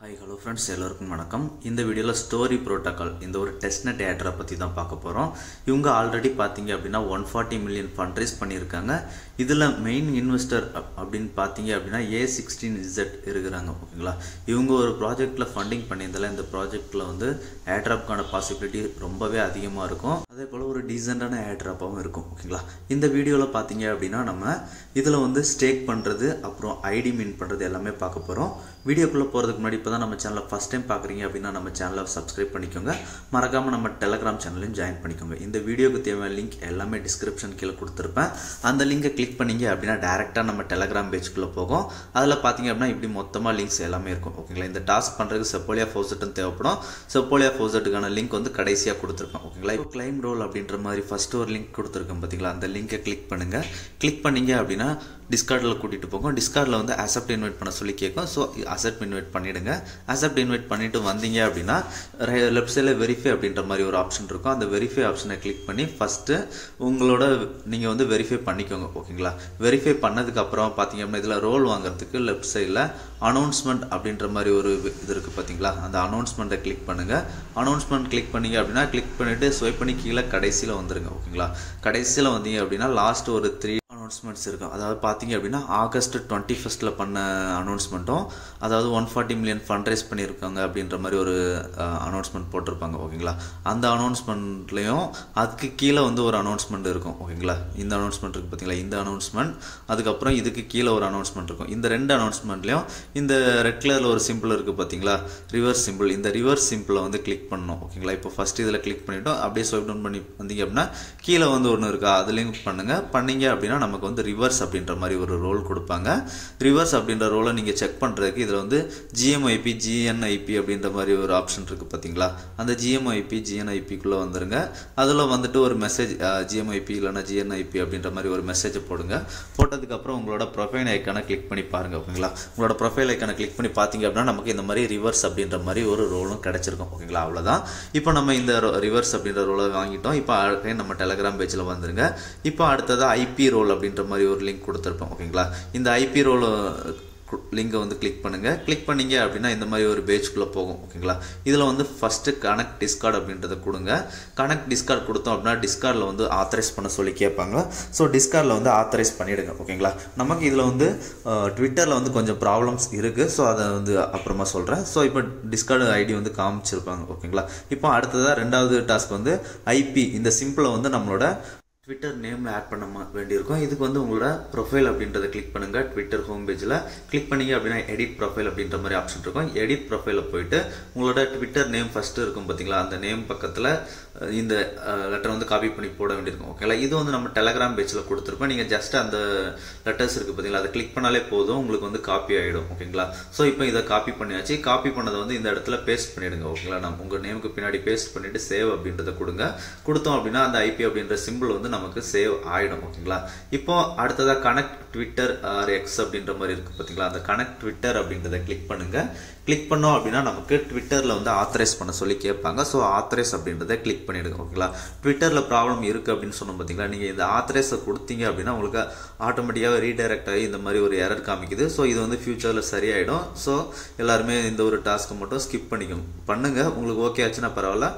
Hi, hello friends, எல்லாருக்கும் வணக்கம். இந்த வீடியோல ஸ்டோரி புரோட்டோகால் இந்த ஒரு டெஸ்ட்நெட் ஏர்ட்ராப் பத்தி தான் பார்க்க போறோம். இவங்க ஆல்ரெடி பாத்தீங்க அப்படினா 140 மில்லியன் ஃபண்ட் ரைஸ் பண்ணிருக்காங்க. இதுல மெயின் இன்வெஸ்டர் அப்படினு பாத்தீங்க அப்படினா A16Z இருக்குறாங்க. ஓகேங்களா? இவங்க ஒரு ப்ராஜெக்ட்ல ஃபண்டிங் பண்ணியதால இந்த ப்ராஜெக்ட்ல வந்து ஏர்ட்ராப்கான பாசிபிலிட்டி ரொம்பவே அதிகமா இருக்கும். அதே போல ஒரு டீசன்ட்டான ஏர்ட்ராப்பாவும் இருக்கும். ஓகேங்களா? இந்த வீடியோல பாத்தீங்க அப்படினா நம்ம இதுல வந்து ஸ்டேக் பண்றது அப்புறம் ஐடி மின் பண்றது எல்லாமே பார்க்க போறோம். வீடியோக்குள்ள போறதுக்கு முன்னாடி இப்பதான் நம்ம சேனலை ஃபர்ஸ்ட் டைம் பார்க்குறீங்க அப்படின்னா நம்ம சேனலை சப்ஸ்கிரைப் பண்ணிக்கோங்க. மறக்காம நம்ம டெலகிராம் சேனலையும் ஜாயின் பண்ணிக்கோங்க. இந்த வீடியோக்கு தேவையான லிங்க் எல்லாமே டிஸ்கிரிப்ஷன் கீழே கொடுத்துருப்பேன். அந்த லிங்கை கிளிக் பண்ணீங்க அப்படின்னா டேரெக்டாக நம்ம டெலகிராம் பேஜ்குள்ளே போகும். அதில் பார்த்தீங்க அப்படின்னா இப்படி மொத்தமாக லிங்க்ஸ் எல்லாமே இருக்கும். ஓகேங்களா? இந்த டாஸ்க் பண்ணுறதுக்கு செப்போலியா ஃபோசட்னு தேவைப்படும். செப்போலியா ஃபோசட்டுக்கான லிங்க் வந்து கடைசியாக கொடுத்துருப்பேன். ஓகேங்களா? இப்போ கிளைம் ரோல் அப்படின்ற மாதிரி ஃபர்ஸ்ட் ஒரு லிங்க் கொடுத்துருக்கேன் பார்த்தீங்களா? அந்த லிங்கை கிளிக் பண்ணுங்க. கிளிக் பண்ணீங்க அப்படின்னா டிஸ்கார்டில் கூட்டிகிட்டு போகும். டிஸ்கார்டில் வந்து அக்செப்ட் இன்வைட் பண்ண சொல்லி கேட்கும். ஸோ அக்செப்ட் இன்வைட் பண்ணிவிடுங்க. அக்செப்ட் இன்வைட் பண்ணிட்டு வந்தீங்க அப்படின்னா லெஃப்ட் சைடில் வெரிஃபை அப்படின்ற மாதிரி ஒரு ஆப்ஷன் இருக்கும். அந்த வெரிஃபை ஆப்ஷனை கிளிக் பண்ணி ஃபஸ்ட்டு உங்களோட நீங்கள் வந்து வெரிஃபை பண்ணிக்கோங்க. ஓகேங்களா? வெரிஃபை பண்ணதுக்கு அப்புறம் பார்த்தீங்க அப்படின்னா இதில் ரோல் வாங்குறதுக்கு லெஃப்ட் சைடில் அனௌன்ஸ்மெண்ட் அப்படின்ற மாதிரி ஒரு இது இருக்குது பார்த்தீங்களா? அந்த அனௌன்ஸ்மெண்ட்டை கிளிக் பண்ணுங்கள். அனௌன்ஸ்மெண்ட் கிளிக் பண்ணீங்க அப்படின்னா கிளிக் பண்ணிவிட்டு ஸ்வைப் பண்ணி கீழே கடைசியில் வந்துருங்க. ஓகேங்களா? கடைசியில் வந்தீங்க அப்படின்னா லாஸ்ட் ஒரு 3 அனௌன்ஸ்மெண்ட்ஸ் இருக்கும். அதாவது பார்த்தீங்க அப்படின்னா ஆகஸ்ட் 21 பண்ண அனௌன்ஸ்மெண்ட்டும், அதாவது 140 மில்லியன் ஃபண்ட் ரைஸ் பண்ணியிருக்காங்க அப்படின்ற மாதிரி ஒரு அனௌன்ஸ்மெண்ட் போட்டிருப்பாங்க. ஓகேங்களா? அந்த அனௌன்ஸ்மெண்ட்லேயும் அதுக்கு கீழே வந்து ஒரு அனௌன்ஸ்மெண்ட் இருக்கும். ஓகேங்களா? இந்த அனௌன்ஸ்மெண்ட் இருக்குது பார்த்தீங்களா? இந்த அனௌன்ஸ்மெண்ட், அதுக்கப்புறம் இதுக்கு கீழே ஒரு அனௌன்ஸ்மெண்ட் இருக்கும். இந்த ரெண்டு அனௌன்ஸ்மெண்ட்லேயும் இந்த ரெட் கலரில் ஒரு சிம்பிள் இருக்குது பார்த்தீங்களா? Reverse simple. இந்த ரிவர்ஸ் சிம்பிளை வந்து கிளிக் பண்ணணும். ஓகேங்களா? இப்போ ஃபஸ்ட் இதில் கிளிக் பண்ணிவிட்டோம். அப்படியே ஸ்வைப் டவுன் பண்ணி வந்தீங்க அப்படின்னா கீழே வந்து ஒன்று இருக்கா, அதுலேயும் பண்ணீங்க அப்படின்னா நமக்கு வந்து ரிவர்ஸ் அப்படின்ற மாதிரி ஒரு ரோல் கொடுப்பாங்க. ரிவர்ஸ் அப்படின்ற ரோலை நீங்கள் செக் பண்ணுறதுக்கு இதில் வந்து GMIP GNIP அப்படின்ற மாதிரி ஒரு ஆப்ஷன் இருக்குது பார்த்தீங்களா? அந்த GMIP GNIPக்குள்ளே வந்துருங்க. அதில் வந்துட்டு ஒரு மெசேஜ் GMIP இல்லைனா GNIP அப்படின்ற மாதிரி ஒரு மெசேஜை போடுங்க. போட்டதுக்கப்புறம் உங்களோட ப்ரொஃபைல் ஐக்கானை கிளிக் பண்ணி பாருங்கள். ஓகேங்களா? உங்களோட ப்ரொஃபைல் ஐக்கானை கிளிக் பண்ணி பார்த்தீங்க அப்படின்னா நமக்கு இந்த மாதிரி ரிவர்ஸ் அப்படின்ற மாதிரி ஒரு ரோலும் கிடைச்சிருக்கும். ஓகேங்களா? அவ்வளோதான். இப்போ நம்ம இந்த ரிவர்ஸ் அப்படின்ற ரோலை வாங்கிட்டோம். இப்போ நம்ம டெலகிராம் பேஜில் வந்துருங்க. இப்போ அடுத்தது IP ரோல் அப்படின்ற மாதிரி ஒரு லிங்க் கொடுத்துருப்போம். ஓகேங்களா? இந்த IP ரோல் லிங்கை வந்து கிளிக் பண்ணுங்க. கிளிக் பண்ணீங்க அப்படின்னா இந்த மாதிரி ஒரு பேஜ்குள்ளே போகும். ஓகேங்களா? இதில் வந்து ஃபஸ்ட்டு கனெக்ட் டிஸ்கார்ட் அப்படின்றத கொடுங்க. கனெக்ட் டிஸ்கார்ட் கொடுத்தோம் அப்படின்னா டிஸ்கார்டில் வந்து ஆத்தரைஸ் பண்ண சொல்லி கேட்பாங்க. ஸோ டிஸ்கார்டில் வந்து ஆத்தரைஸ் பண்ணிவிடுங்க. ஓகேங்களா? நமக்கு இதில் வந்து ட்விட்டரில் வந்து கொஞ்சம் ப்ராப்ளம்ஸ் இருக்குது. ஸோ அதை வந்து அப்புறமா சொல்கிறேன். ஸோ இப்போ டிஸ்கார்டு ஐடி வந்து காமிச்சிருப்பாங்க. ஓகேங்களா? இப்போ அடுத்ததாக ரெண்டாவது டாஸ்க் வந்து IP இந்த சிம்பிளை வந்து நம்மளோட ட்விட்டர் நேமில் ஆட் பண்ண வேண்டியிருக்கும். இதுக்கு வந்து உங்களோட ப்ரொஃபைல் அப்படின்றத கிளிக் பண்ணுங்கள். ட்விட்டர் ஹோம் பேஜில் கிளிக் பண்ணிங்க அப்படின்னா எடிட் ப்ரொஃபைல் அப்படின்ற மாதிரி ஆப்ஷன் இருக்கும். எடிட் ப்ரொஃபைலில் போயிட்டு உங்களோட ட்விட்டர் நேம் ஃபஸ்ட்டு இருக்கும் பார்த்தீங்களா? அந்த நேம் பக்கத்தில் இந்த லெட்டர் வந்து காப்பி பண்ணி போட வேண்டியிருக்கும். ஓகேங்களா? இது வந்து நம்ம டெலகிராம் பேஜில் கொடுத்துருப்போம். நீங்கள் ஜஸ்ட் அந்த லெட்டர்ஸ் இருக்குது பார்த்தீங்களா? அதை கிளிக் பண்ணாலே போதும், உங்களுக்கு வந்து காப்பி ஆகிடும். ஓகேங்களா? ஸோ இப்போ இதை காப்பி பண்ணியாச்சு. காப்பி பண்ணதை வந்து இந்த இடத்துல பேஸ்ட் பண்ணிவிடுங்க. ஓகேங்களா? நம்ம உங்கள் நேமுக்கு பின்னாடி பேஸ்ட் பண்ணிவிட்டு சேவ் அப்படின்றத கொடுத்தோம் அப்படின்னா அந்த IP அப்படின்ற சிம்பிள் வந்து நமக்கு சேவ் ஆயிடும். ஓகேங்களா? இப்போ அடுத்ததா கனெக்ட் ட்விட்டர் ஆர் X அப்படின்ற மாதிரி இருக்கு பார்த்தீங்களா? அந்த கனெக்ட் ட்விட்டர் அப்படின்றத கிளிக் பண்ணுங்க. கிளிக் பண்ணோம் அப்படின்னா நமக்கு ட்விட்டரில் வந்து ஆத்தரைஸ் பண்ண சொல்லி கேட்பாங்க. ஸோ ஆத்தரைஸ் அப்படின்றத கிளிக் பண்ணிடுங்க. ஓகேங்களா? ட்விட்டரில் ப்ராப்ளம் இருக்குது அப்படின்னு சொன்னோம் பார்த்தீங்களா? நீங்கள் இந்த ஆத்தரைஸை கொடுத்தீங்க அப்படின்னா உங்களுக்கு ஆட்டோமேட்டிக்காக ரீடைரக்ட் ஆகி இந்த மாதிரி ஒரு எரர் காமிக்குது. ஸோ இது வந்து ஃபியூச்சரில் சரியாயிடும். ஸோ எல்லாருமே இந்த ஒரு டாஸ்க்கை மட்டும் ஸ்கிப் பண்ணுங்க. உங்களுக்கு ஓகே ஆச்சுன்னா பரவாயில்ல.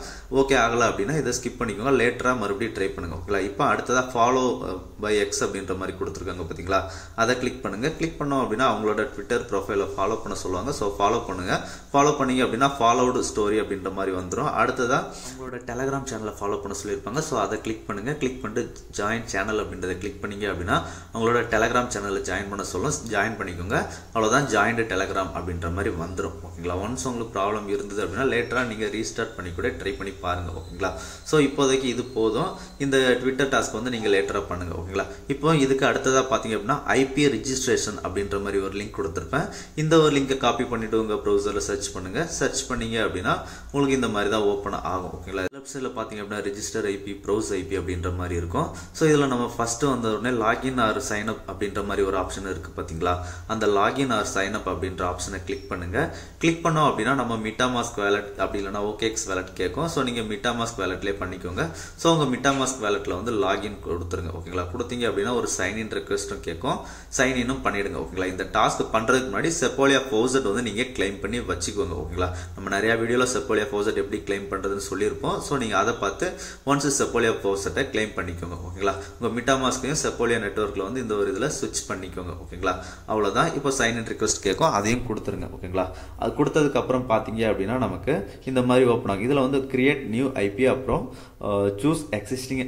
ஓகே ஆகலை அப்படின்னா இதை ஸ்கிப் பண்ணிக்கோங்க. லேட்டராக மறுபடியும் ட்ரை பண்ணுங்க. ஓகேங்களா? இப்போ அடுத்ததாக ஃபாலோ பை X அப்படின்ற மாதிரி கொடுத்துருக்காங்க பார்த்தீங்களா? அதை கிளிக் பண்ணுங்க. கிளிக் பண்ணோம் அப்படின்னா அவங்களோட ட்விட்டர் ப்ரொஃபைலை ஃபாலோ பண்ண சொல்லுவாங்க. ஸோ ஃபாலோ பண்ணீங்க அப்படின்னா ஃபாலோடு ஸ்டோரி அப்படின்ற மாதிரி வந்துடும். அடுத்ததா உங்களோட டெலகிராம் சேனலை ஃபாலோ பண்ண சொல்லியிருப்பாங்க. ஸோ அதை கிளிக் பண்ணுங்க. கிளிக் பண்ணிட்டு ஜாயின் சேனல் அப்படின்றத கிளிக் பண்ணீங்க அப்படின்னா உங்களோட டெலகிராம் சேனலில் ஜாயின் பண்ண சொல்லும். ஜாயின் பண்ணிக்கோங்க. அவ்வளோதான், ஜாயின்டு டெலகிராம் அப்படின்ற மாதிரி வந்துடும். ஓகேங்களா? ஒன்ஸ் உங்களுக்கு ப்ராப்ளம் இருந்தது அப்படின்னா லேட்டராக நீங்கள் ரீஸ்டார்ட் பண்ணி கூட ட்ரை பண்ணி பாருங்க. ஓகேங்களா? ஸோ இப்போதைக்கு இது போதும். இந்த ட்விட்டர் டாஸ்க் வந்து நீங்கள் லேட்டராக பண்ணுங்க. ஓகேங்களா? இப்போ இதுக்கு அடுத்ததாக பார்த்தீங்க அப்படின்னா IP ரிஜிஸ்ட்ரேஷன் அப்படின்ற மாதிரி ஒரு லிங்க் கொடுத்துருப்பேன். இந்த ஒரு லிங்கை காப்பி பண்ணிட்டு உங்கள் ப்ரௌசரில் சர்ச் பண்ணுங்க. சர்ச் பண்ணீங்க அப்படின்னா உங்களுக்கு இந்த மாதிரி தான் ஓப்பன் ஆகும். ஓகேங்களா? லெஃப்ட் சைடில் பார்த்தீங்க அப்படின்னா ரெஜிஸ்டர் IP ப்ரௌஸ் IP அப்படின்ற மாதிரி இருக்கும். ஸோ இதில் நம்ம ஃபர்ஸ்ட் வந்த உடனே லாகின் ஆர் சைன் அப் அப்படின்ற மாதிரி ஒரு ஆப்ஷன் இருக்குது பார்த்தீங்களா? அந்த லாகின் ஆர் சைன் அப் அப்படின்ற ஆப்ஷனை கிளிக் பண்ணுங்க. கிளிக் பண்ணோம் அப்படின்னா நம்ம MetaMask வேலட் அப்படி இல்லைனா OKX வேலட் கேட்கும். ஸோ நீங்கள் MetaMask வேலட்லேயே பண்ணிக்கோங்க. ஸோ உங்கள் MetaMask வேலட்டில் வந்து லாகின் கொடுத்துருங்க ஓகேங்களா. கொடுத்தீங்க அப்படின்னா ஒரு சைன்இன் ரெக்வெஸ்ட்டும் கேட்கும், சைன்இனும் பண்ணிடுங்க ஓகேங்களா. இந்த டாஸ்க் பண்ணுறதுக்கு முன்னாடி செப்போலியா ஃபவுசட் வந்து நீங்கள் கிளைம் பண்ணி வச்சுக்கோங்க ஓகேங்களா. நம்ம நிறையா வீடியோவில் செப்போலியா ஃபவுசட் எப்படி கிளைம் பண்ணுறதுன்னு சொல்லியிருப்போம். ஸோ நீங்கள் அதை பார்த்து ஒன்ஸ் செப்போலியா ஃபவுசட்டை கிளைம் பண்ணிக்கோங்க ஓகேங்களா. உங்கள் மிட்டாமாஸ்கையும் செப்போலியா நெட்வொர்க்கில் வந்து இந்த ஒரு இதில் ஸ்விட்ச் பண்ணிக்கோங்க ஓகேங்களா. அவ்வளோதான். இப்போ சைன்இன் ரிக்வெஸ்ட் கேட்கும், அதையும் கொடுத்துருங்க ஓகேங்களா. அது கொடுத்ததுக்கப்புறம் பார்த்தீங்க அப்படின்னா நமக்கு இந்த மாதிரி ஓப்பன் ஆகும். இதில் வந்து கிரியேட் நியூ ஐபி அப்புறம் சூஸ் எக்ஸிஸ்டிங்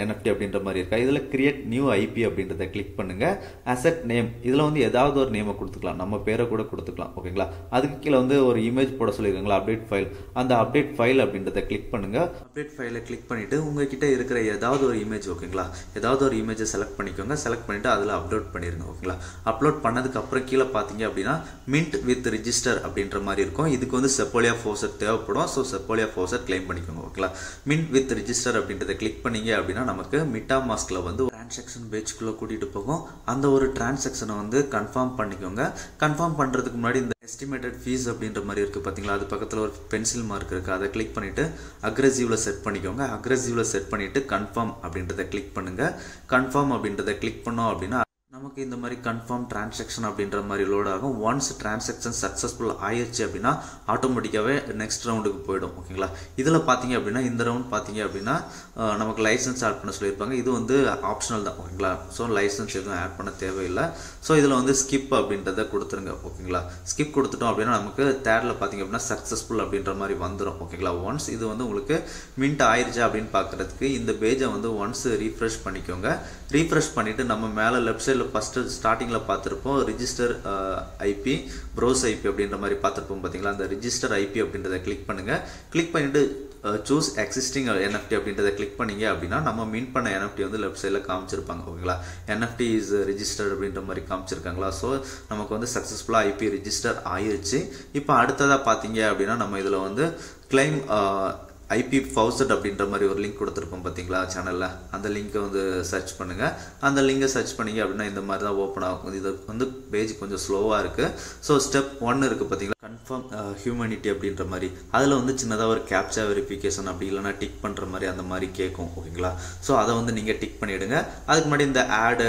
என்எஃப்டி அப்படின்ற மாதிரி இருக்கா. இதில் கிரியேட் நியூ ஐபி அப்படின்றத கிளிக் பண்ணுங்க. அசெட் நேம் இதில் வந்து ஏதாவது ஒரு நேமை கொடுத்துக்கலாம், நம்ம பேரை கூட கொடுத்துக்கலாம் ஓகேங்களா. அதுக்கு கீழே வந்து ஒரு இமேஜ் போட சொல்லியிருக்காங்களா அப்டேட் ஃபைல், அந்த அப்டேட் ஃபைல் அப்படின்றத கிளிக் பண்ணுங்க. அப்டேட் ஃபைலை கிளிக் பண்ணிட்டு உங்ககிட்ட இருக்கிற ஏதாவது ஒரு இமேஜ் ஓகேங்களா, ஏதாவது ஒரு இமேஜை செலக்ட் பண்ணிக்கோங்க. செலக்ட் பண்ணிட்டு அதில் அப்லோட் பண்ணிருங்க ஓகேங்களா. அப்லோட் பண்ணதுக்கு அப்புறம் கீழே பார்த்தீங்க அப்படின்னா மின்ட் வித் ரிஜிஸ்டர் அப்படின்ற மாதிரி இருக்கும். இதுக்கு வந்து செப்போலியா ஃபவுசட் தேவைப்படும். ஸோ செப்போலியா ஃபவுசட் கிளைம் பண்ணிக்கோங்க ஓகேங்களா. மின்ட் வித் ரிஜிஸ்டர் அப்படின்றத கிளிக் பண்ணீங்க அப்படின்னா நமக்கு மிட்டாமாஸ்க்ல வந்து டிரான்சாக்ஷன் பேஜ்குள்ள கூட்டிட்டு போகும். அந்த ஒரு டிரான்சாக்ஷனை வந்து கன்ஃபார்ம் பண்ணிக்கோங்க. கன்ஃபார்ம் பண்றதுக்கு முன்னாடி இந்த எஸ்டிமேட்டட் ஃபீஸ் அப்படின்ற மாதிரி இருக்கு பாத்தீங்களா, அது பக்கத்தில் ஒரு பென்சில் மார்க் இருக்கு, அதை கிளிக் பண்ணிட்டு அக்ரெசிவ்ல செட் பண்ணிக்கோங்க. அக்ரெசிவ்ல செட் பண்ணிட்டு கன்ஃபார்ம் அப்படின்றத கிளிக் பண்ணுங்க. கன்ஃபார்ம் அப்படின்றத கிளிக் பண்ணோம் அப்படின்னா நமக்கு இந்த மாதிரி கன்ஃபார்ம் டிரான்சாக்ஷன் அப்படின்ற மாதிரி லோட் ஆகும். ஒன்ஸ் டிரான்சாக்ஷன் சக்ஸஸ்ஃபுல் ஆயிடுச்சு அப்படின்னா ஆட்டோமேட்டிக்காகவே நெக்ஸ்ட் ரவுண்டுக்கு போயிடும் ஓகேங்களா. இதில் பார்த்தீங்க அப்படின்னா இந்த ரவுண்ட் பார்த்தீங்க அப்படின்னா நமக்கு லைசன்ஸ் ஆட் பண்ண சொல்லியிருப்பாங்க. இது வந்து ஆப்ஷனல் தான் ஓகேங்களா. ஸோ லைசன்ஸ் எதுவும் ஆட் பண்ண தேவையில்லை. ஸோ இதில் வந்து ஸ்கிப் அப்படின்றத கொடுத்துருங்க ஓகேங்களா. ஸ்கிப் கொடுத்துட்டோம் அப்படின்னா நமக்கு தேர்டில் பார்த்தீங்க அப்படின்னா சக்ஸஸ்ஃபுல் அப்படின்ற மாதிரி வந்துடும் ஓகேங்களா. ஒன்ஸ் இது வந்து உங்களுக்கு மின்ட் ஆயிடுச்சா அப்படின்னு பார்க்குறதுக்கு இந்த பேஜை வந்து ஒன்ஸ் ரீஃப்ரெஷ் பண்ணிக்கோங்க. ரீஃப்ரெஷ் பண்ணிவிட்டு நம்ம மேலே லெஃப்ட் சைடில் ஃபஸ்ட்டு ஸ்டார்டிங்கில் பார்த்துருப்போம் ரிஜிஸ்டர் ஐபி ப்ரோஸ் ஐபி அப்படின்ற மாதிரி பார்த்துருப்போம் பார்த்தீங்களா. அந்த ரிஜிஸ்டர் ஐபி அப்படின்றத கிளிக் பண்ணுங்கள். கிளிக் பண்ணிவிட்டு சூஸ் எக்ஸிஸ்டிங் என்எஃப்டி அப்படின்றத கிளிக் பண்ணீங்க அப்படின்னா நம்ம மீன் பண்ண என்எஃப்டி வந்து லெஃப்ட் சைடில் காமிச்சிருப்பாங்க ஓகேங்களா. என்எஃப்டி இஸ் ரிஜிஸ்டர்ட் அப்படின்ற மாதிரி காமிச்சிருக்காங்களா. ஸோ நமக்கு வந்து சக்ஸஸ்ஃபுல்லாக ஐபி ரிஜிஸ்டர் ஆயிடுச்சு. இப்போ அடுத்ததாக பார்த்தீங்க அப்படின்னா நம்ம இதில் வந்து கிளைம் ஐபி ஃபவுசட் அப்படின்ற மாதிரி ஒரு லிங்க் கொடுத்துருப்போம் பார்த்தீங்களா சேனலில், அந்த லிங்க்கை வந்து சர்ச் பண்ணுங்கள். அந்த லிங்கை சர்ச் பண்ணிங்க அப்படின்னா இந்த மாதிரி தான் ஓப்பன் ஆகும். இது வந்து பேஜ் கொஞ்சம் ஸ்லோவாக இருக்குது. ஸோ ஸ்டெப் 1 இருக்குது பார்த்தீங்களா, கன்ஃபார்ம் ஹியூமனிட்டி அப்படின்ற மாதிரி. அதில் வந்து சின்னதாக ஒரு கேப்சா வெரிஃபிகேஷன் அப்படி இல்லைனா டிக் பண்ணுற மாதிரி அந்த மாதிரி கேட்கும் ஓகேங்களா. ஸோ அதை வந்து நீங்கள் டிக் பண்ணிவிடுங்க. அதுக்கு முன்னாடி இந்த ஆட்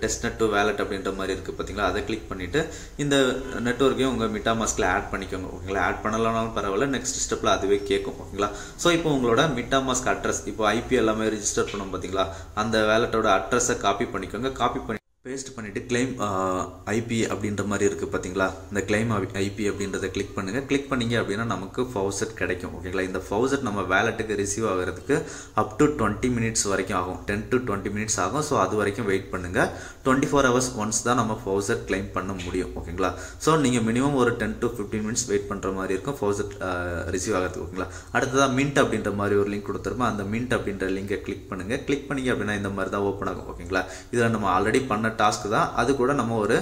டெஸ்ட்நெட் டு வேலட் அப்படின்ற மாதிரி இருக்குது பார்த்தீங்களா, அதை கிளிக் பண்ணிவிட்டு இந்த நெட்வொர்க்கையும் உங்கள் மிட்டாமாஸ்கில் ஆட் பண்ணிக்கோங்க ஓகேங்களா. ஆட் பண்ணலனாலும் பரவாயில்ல, நெக்ஸ்ட் ஸ்டெப்பில் அதுவே கேட்கும் ஓகேங்களா. ஸோ இப்போ உங்களோட மிட்டாமாஸ்க் அட்ரஸ், இப்போ ஐபி எல்லாமே ரிஜிஸ்டர் பண்ணோம் பார்த்தீங்களா, அந்த வேலட்டோட அட்ரஸை காப்பி பண்ணிக்கோங்க. காப்பி பண்ணி பேஸ்ட் பண்ணிவிட்டு கிளைம் ஐபி அப்படின்ற மாதிரி இருக்குது பார்த்தீங்களா, இந்த கிளைம் ஐபி அப்படின்றத கிளிக் பண்ணுங்கள். கிளிக் பண்ணிங்க அப்படின்னா நமக்கு ஃபவுசட் கிடைக்கும் ஓகேங்களா. இந்த ஃபவுசட் நம்ம வேலட்டுக்கு ரிசீவ் ஆகிறதுக்கு அப் டு 20 மினிட்ஸ் வரைக்கும் ஆகும், 10 to 20 மினிட்ஸ் ஆகும். ஸோ அது வரைக்கும் வெயிட் பண்ணுங்கள். 24 hours ஒன்ஸ் தான் நம்ம ஃபவுசட் கிளைம் பண்ண முடியும் ஓகேங்களா. ஸோ நீங்கள் மினிமம் ஒரு 10 to 15 மினிட்ஸ் வெயிட் பண்ணுற மாதிரி இருக்கும் ஃபவுசட் ரிசீவ் ஆகிறதுக்கு ஓகேங்களா. அடுத்ததாக மின்ட் அப்படின்ற மாதிரி ஒரு லிங்க் கொடுத்துருப்போம். அந்த மின்ட் அப்படின்ற லிங்கை கிளிக் பண்ணுங்கள். கிளிக் பண்ணிங்க அப்படின்னா இந்த மாதிரி தான் ஓப்பன் ஆகும் ஓகேங்களா. இதில் நம்ம ஆல்ரெடி பண்ண டாஸ்க் தான், அது கூட நம்ம ஒரு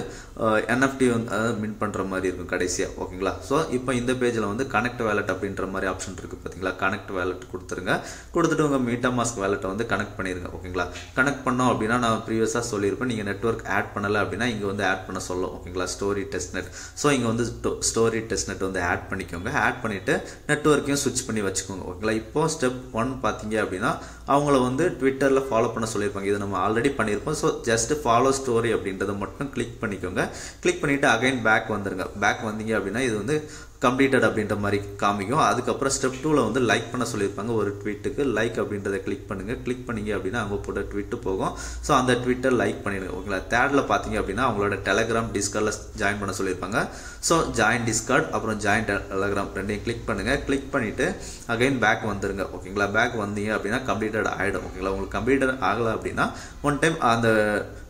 என்எஃப்டி வந்து மின் பண்ணுற மாதிரி இருக்கும் கடைசியாக ஓகேங்களா. ஸோ இப்போ இந்த பேஜில் வந்து கனெக்ட் வேலட் அப்படின்ற மாதிரி ஆப்ஷன் இருக்குது பார்த்தீங்களா. கனெக்ட் வேலட் கொடுத்துருங்க. கொடுத்துட்டு உங்கள் மீட்டாமாஸ்க் வேலட்டை வந்து கனெக்ட் பண்ணிடுங்க ஓகேங்களா. கனெக்ட் பண்ணோம் அப்படின்னா நான் ப்ரீவியஸாக சொல்லியிருப்பேன், நீங்கள் நெட்வொர்க் ஆட் பண்ணலை அப்படின்னா இங்கே வந்து ஆட் பண்ண சொல்லும் ஓகேங்களா, ஸ்டோரி டெஸ்ட்நெட். ஸோ இங்கே வந்து ஸ்டோரி டெஸ்ட்நெட் வந்து ஆட் பண்ணிக்கோங்க. ஆட் பண்ணிவிட்டு நெட்வொர்க்கையும் ஸ்விட்ச் பண்ணி வச்சுக்கோங்க ஓகேங்களா. இப்போது ஸ்டெப் 1 பார்த்தீங்க அப்படின்னா அவங்கள வந்து ட்விட்டரில் ஃபாலோ பண்ண சொல்லியிருப்பாங்க. இதை நம்ம ஆல்ரெடி பண்ணியிருப்போம். ஸோ ஜஸ்ட் ஃபாலோ ஸ்டோரி அப்படின்றத மட்டும் கிளிக் பண்ணிக்கோங்க. கிளிக் பண்ணிவிட்டு அகைன் பேக் வந்துருங்க. பேக் வந்தீங்க அப்படின்னா இது வந்து கம்ப்ளீட்டட் அப்படின்ற மாதிரி காமிக்கும். அதுக்கப்புறம் ஸ்டெப் 2ல் வந்து லைக் பண்ண சொல்லியிருப்பாங்க. ஒரு ட்வீட்டுக்கு லைக் அப்படின்றத கிளிக் பண்ணுங்கள். கிளிக் பண்ணிங்க அப்படின்னா அவங்க போட்ட ட்வீட்டு போகும். ஸோ அந்த ட்விட்டர் லைக் பண்ணிடுங்க ஓகேங்களா. தேர்டில் பார்த்தீங்க அப்படின்னா அவங்களோட டெலகிராம் டிஸ்கார்டில் ஜாயின் பண்ண சொல்லியிருப்பாங்க. ஸோ ஜாயின் டிஸ்கார்ட் அப்புறம் ஜாயின் டெலகிராம் ரெண்டையும் கிளிக் பண்ணுங்கள். கிளிக் பண்ணிவிட்டு அகைன் பேக் வந்துருங்க ஓகேங்களா. பேக் வந்தீங்க அப்படின்னா கம்ப்ளீட்டட் ஆகிடும் ஓகேங்களா. உங்களுக்கு கம்ப்ளீட்டட் ஆகலை அப்படின்னா ஒன் டைம் அந்த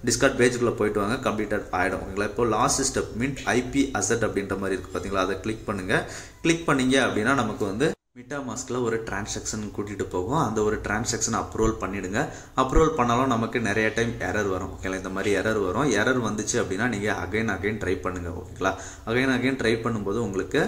டிஸ்கார்ட் பேஜுக்குள்ளே போயிட்டு வாங்க, கம்ப்ளீட்டட் ஆகிடும் ஓகேங்களா. இப்போ last step mint IP asset அப்படின்ற மாதிரி இருக்குது பார்த்தீங்களா, அதை கிளிக் பண்ணுங்கள். கிளிக் பண்ணீங்க அப்படின்னா நமக்கு வந்து மிட்டாமாஸ்கில் ஒரு டிரான்சாக்ஷன் கூட்டிகிட்டு போகும். அந்த ஒரு டிரான்சாக்ஷன் அப்ரூவல் பண்ணிவிடுங்க. அப்ரூவல் பண்ணாலும் நமக்கு நிறைய டைம் எரர் வரும் ஓகேங்களா. இந்த மாதிரி எரர் வரும். எரர் வந்துச்சு அப்படின்னா நீங்கள் அகைன் ட்ரை பண்ணுங்கள் ஓகேங்களா. அகைன் ட்ரை பண்ணும்போது உங்களுக்கு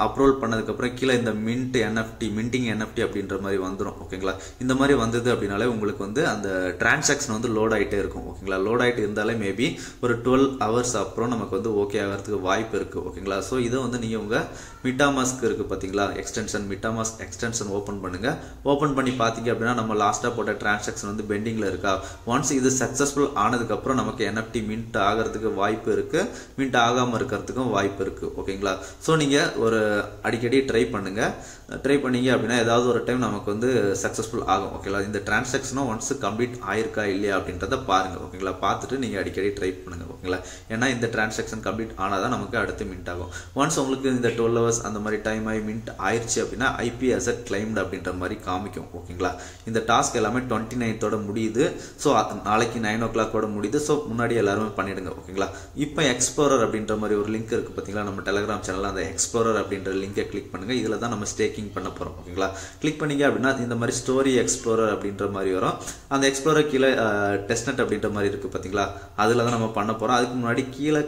அப்ரூவல் பண்ணதுக்கப்புறம் கீழே இந்த மின்டிங் என்எஃப்டி அப்படின்ற மாதிரி வந்துடும் ஓகேங்களா. இந்த மாதிரி வந்தது அப்படின்னாலே உங்களுக்கு வந்து அந்த டிரான்சாக்ஷன் வந்து லோட் ஆகிட்டே இருக்கும் ஓகேங்களா. லோட் ஆகிட்டு இருந்தாலே மேபி ஒரு 12 hours அப்புறம் நமக்கு வந்து ஓகே ஆகிறதுக்கு வாய்ப்பு இருக்குது ஓகேங்களா. ஸோ இதை வந்து நீங்கள் உங்கள் மிட்டாமாஸ்க் இருக்குது பார்த்தீங்களா, எக்ஸ்டென்ஷன் MetaMask எக்ஸ்டென்ஷன் ஓப்பன் பண்ணுங்க. ஓப்பன் பண்ணி பார்த்தீங்க அப்படின்னா நம்ம லாஸ்ட்டாக போட்ட டிரான்சாக்ஷன் வந்து பெண்டிங்கில் இருக்கா. ஒன்ஸ் இது சக்ஸஸ்ஃபுல் ஆனதுக்கப்புறம் நமக்கு NFT மின்ட் ஆகிறதுக்கு வாய்ப்பு இருக்குது, மின்ட் ஆகாமல் இருக்கிறதுக்கும் வாய்ப்பு இருக்குது. ஓகேங்களா. ஸோ நீங்கள் ஒரு அடிக்கடி ட்ரை பண்ணுங்கள். ட்ரை பண்ணீங்க அப்படின்னா ஏதாவது ஒரு டைம் நமக்கு வந்து சக்ஸஸ்ஃபுல் ஆகும். ஓகேங்களா. இந்த டிரான்சாக்ஷனும் ஒன்ஸ் கம்ப்ளீட் ஆயிருக்கா இல்லையா அப்படின்றத பாருங்கள். ஓகேங்களா. பார்த்துட்டு நீங்கள் அடிக்கடி ட்ரை பண்ணுங்கள். ஓகேங்களா. ஏன்னா இந்த டிரான்சாக்ஷன் கம்ப்ளீட் ஆனால் தான் நமக்கு அடுத்து மின்ட் ஆகும். ஒன்ஸ் உங்களுக்கு இந்த 12 hours அந்த மாதிரி டைம் ஆகி மின்ட் ஆயிடுச்சு அப்படின்னா IP asset claimed அப்படின்ற மாதிரி காமிக்கும். ஓகேங்களா. இந்த டாஸ்க் எல்லாமே 29th முடியுது. ஸோ நாளைக்கு 9 o'clock முடியுது. ஸோ முன்னாடி எல்லாருமே பண்ணிடுங்க. ஓகேங்களா. இப்போ எக்ஸ்ப்ளோரர் அப்படின்ற மாதிரி ஒரு லிங்க் இருக்குது பார்த்தீங்களா நம்ம டெலிகிராம் சேனலில். அந்த எக்ஸ்ப்ளோரர் அப்படின்ற லிங்கை கிளிக் பண்ணுங்கள். இதில் தான் நம்ம ஸ்டேக்கிங் பண்ண போகிறோம். ஓகேங்களா. கிளிக் பண்ணிங்க அப்படின்னா இந்த மாதிரி ஸ்டோரி எக்ஸ்ப்ளோரர் அப்படின்ற மாதிரி வரும். அந்த எக்ஸ்ப்ளோரர் கீழே டெஸ்ட்நெட் அப்படின்ற மாதிரி இருக்குது பார்த்தீங்களா, அதில் தான் நம்ம பண்ண போகிறோம். அதுக்கு முன்னாடி கீழே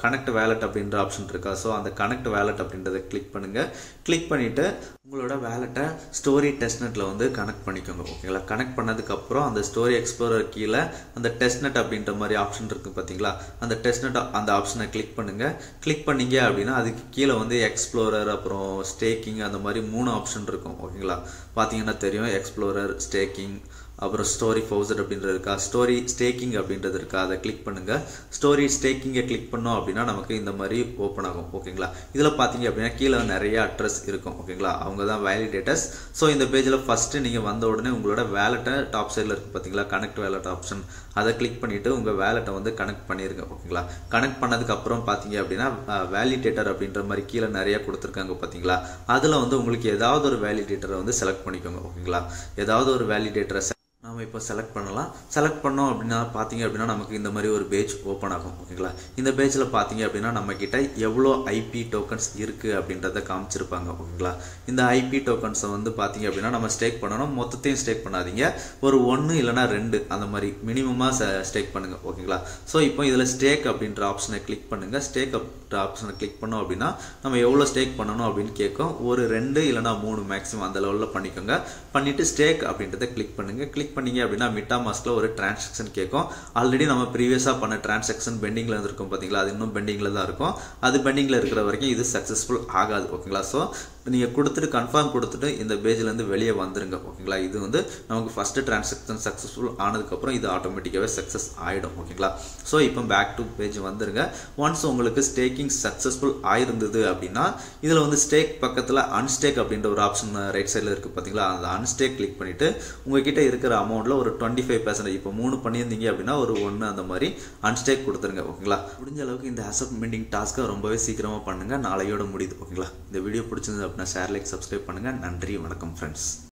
கனெக்ட் வேலட் அப்படின்ற ஆப்ஷன் இருக்கா. ஸோ அந்த கனெக்ட் வேலட் அப்படின்றத கிளிக் பண்ணுங்கள். கிளிக் பண்ணிவிட்டு உங்களோட வேலட்டை ஸ்டோரி டெஸ்ட்நெட்டில் வந்து கனெக்ட் பண்ணிக்கோங்க. ஓகேங்களா. கனெக்ட் பண்ணதுக்கப்புறம் அந்த ஸ்டோரி எக்ஸ்ப்ளோரர் கீழே அந்த டெஸ்ட்நெட் அப்படின்ற மாதிரி ஆப்ஷன் இருக்குது பார்த்தீங்களா, அந்த டெஸ்ட்நெட் அந்த ஆப்ஷனை கிளிக் பண்ணுங்கள். கிளிக் பண்ணிங்க அப்படின்னா அதுக்கு கீழே வந்து எக்ஸ்ப்ளோரர் அப்புறம் ஸ்டேக்கிங் அந்த மாதிரி 3 ஆப்ஷன் இருக்கும். ஓகேங்களா. பார்த்தீங்கன்னா தெரியும். எக்ஸ்ப்ளோரர், ஸ்டேக்கிங், அப்புறம் ஸ்டோரி ஃபவுசட் அப்படின்றது இருக்கா, ஸ்டோரி ஸ்டேக்கிங் அப்படின்றது இருக்கா, அதை கிளிக் பண்ணுங்கள். ஸ்டோரி ஸ்டேக்கிங்கை கிளிக் பண்ணோம் அப்படின்னா நமக்கு இந்த மாதிரி ஓப்பன் ஆகும். ஓகேங்களா. இதில் பார்த்தீங்க அப்படின்னா கீழே நிறைய அட்ரஸ் இருக்கும். ஓகேங்களா. அவங்க தான் வேலிடேட்டர்ஸ். ஸோ இந்த பேஜில் ஃபஸ்ட்டு நீங்கள் வந்த உடனே உங்களோட வேலட்டை டாப் சைடில் இருக்குது பார்த்தீங்களா, கனெக்ட் வேலட் ஆப்ஷன், அதை கிளிக் பண்ணிவிட்டு உங்கள் வேலட்டை வந்து கனெக்ட் பண்ணிடுங்க. ஓகேங்களா. கனெக்ட் பண்ணதுக்கப்புறம் பார்த்தீங்க அப்படின்னா வேலிடேட்டர் அப்படின்ற மாதிரி கீழே நிறைய கொடுத்துருக்காங்க பார்த்தீங்களா, அதில் வந்து உங்களுக்கு ஏதாவது ஒரு வேலிடேட்டரை வந்து செலக்ட் பண்ணிக்கோங்க. ஓகேங்களா. ஏதாவது ஒரு வேலிடேட்டரை நம்ம இப்போ செலக்ட் பண்ணலாம். செலக்ட் பண்ணோம் அப்படின்னா பார்த்தீங்க அப்படின்னா நமக்கு இந்த மாதிரி ஒரு பேஜ் ஓப்பன் ஆகும். ஓகேங்களா. இந்த பேஜில் பார்த்தீங்க அப்படின்னா நம்மக்கிட்ட எவ்வளோ IP டோக்கன்ஸ் இருக்குது அப்படின்றத காமிச்சிருப்பாங்க. ஓகேங்களா. இந்த IP டோக்கன்ஸை வந்து பார்த்தீங்க அப்படின்னா நம்ம ஸ்டேக் பண்ணணும். மொத்தத்தையும் ஸ்டேக் பண்ணாதீங்க, ஒரு 1 இல்லைனா 2 அந்த மாதிரி மினிமமாக ஸ்டேக் பண்ணுங்கள். ஓகேங்களா. ஸோ இப்போ இதில் ஸ்டேக் அப்படின்ற ஆப்ஷனை கிளிக் பண்ணுங்கள். ஸ்டேக் அப்படின்ற ஆப்ஷனை கிளிக் பண்ணோம் அப்படின்னா நம்ம எவ்வளோ ஸ்டேக் பண்ணணும் அப்படின்னு கேட்கும். ஒரு 2 இல்லைனா 3 மேக்ஸிமம் அந்த லெவலில் பண்ணிக்கோங்க. பண்ணிவிட்டு ஸ்டேக் அப்படின்றத கிளிக் பண்ணுங்கள். கிளிக் பண்ணீங்க அப்படின்னா MetaMaskல ஒரு டிரான்சாக்ஷன் கேட்கும். ஆல்ரெடி நம்ம ப்ரீவியஸாக பண்ண டிரான்சாக்ஷன் பெண்டிங்கில் இருந்திருக்கும் பார்த்தீங்களா, அது இன்னும் பெண்டிங்கில் தான் இருக்கும். அது பெண்டிங்கில் இருக்கிற வரைக்கும் இது சக்ஸஸ்ஃபுல் ஆகாது. ஓகேங்களா. ஸோ நீங்கள் கொடுத்துட்டு கன்ஃபார்ம் கொடுத்துட்டு இந்த பேஜ்லேருந்து வெளியே வந்துருங்க. ஓகேங்களா. இது வந்து நமக்கு ஃபஸ்ட்டு டிரான்சாக்ஷன் சக்ஸஸ்ஃபுல் ஆனதுக்கப்புறம் இது ஆட்டோமேட்டிக்காகவே சக்ஸஸ் ஆகிடும். ஓகேங்களா. ஸோ இப்போ பேக் டு பேஜ் வந்துருங்க. ஒன்ஸ் உங்களுக்கு ஸ்டேக்கிங் சக்ஸஸ்ஃபுல் ஆயிருந்தது அப்படின்னா இதில் வந்து ஸ்டேக் பக்கத்தில் அன்ஸ்டேக் அப்படின்ற ஒரு ஆப்ஷன் ரைட் சைடில் இருக்குது பார்த்தீங்களா, அந்த அன்ஸ்டேக் கிளிக் பண்ணிவிட்டு உங்ககிட்ட இருக்கிற அமௌண்ட்டில் ஒரு 25%, இப்போ 3 பண்ணியிருந்தீங்க அப்படின்னா ஒரு 1 அந்த மாதிரி அன்ஸ்டேக் கொடுத்துருங்க. ஓகேங்களா. முடிஞ்ச அளவுக்கு இந்த அசெட் மெண்டிங் டாஸ்க்கை ரொம்பவே சீக்கிரமாக பண்ணுங்கள். நாளையோட முடியுது. ஓகேங்களா. இந்த வீடியோ பிடிச்சிருந்தது அப்படின்னா ஷேர், லைக், சப்ஸ்கிரைப் பண்ணுங்கள். நன்றி, வணக்கம் ஃப்ரெண்ட்ஸ்.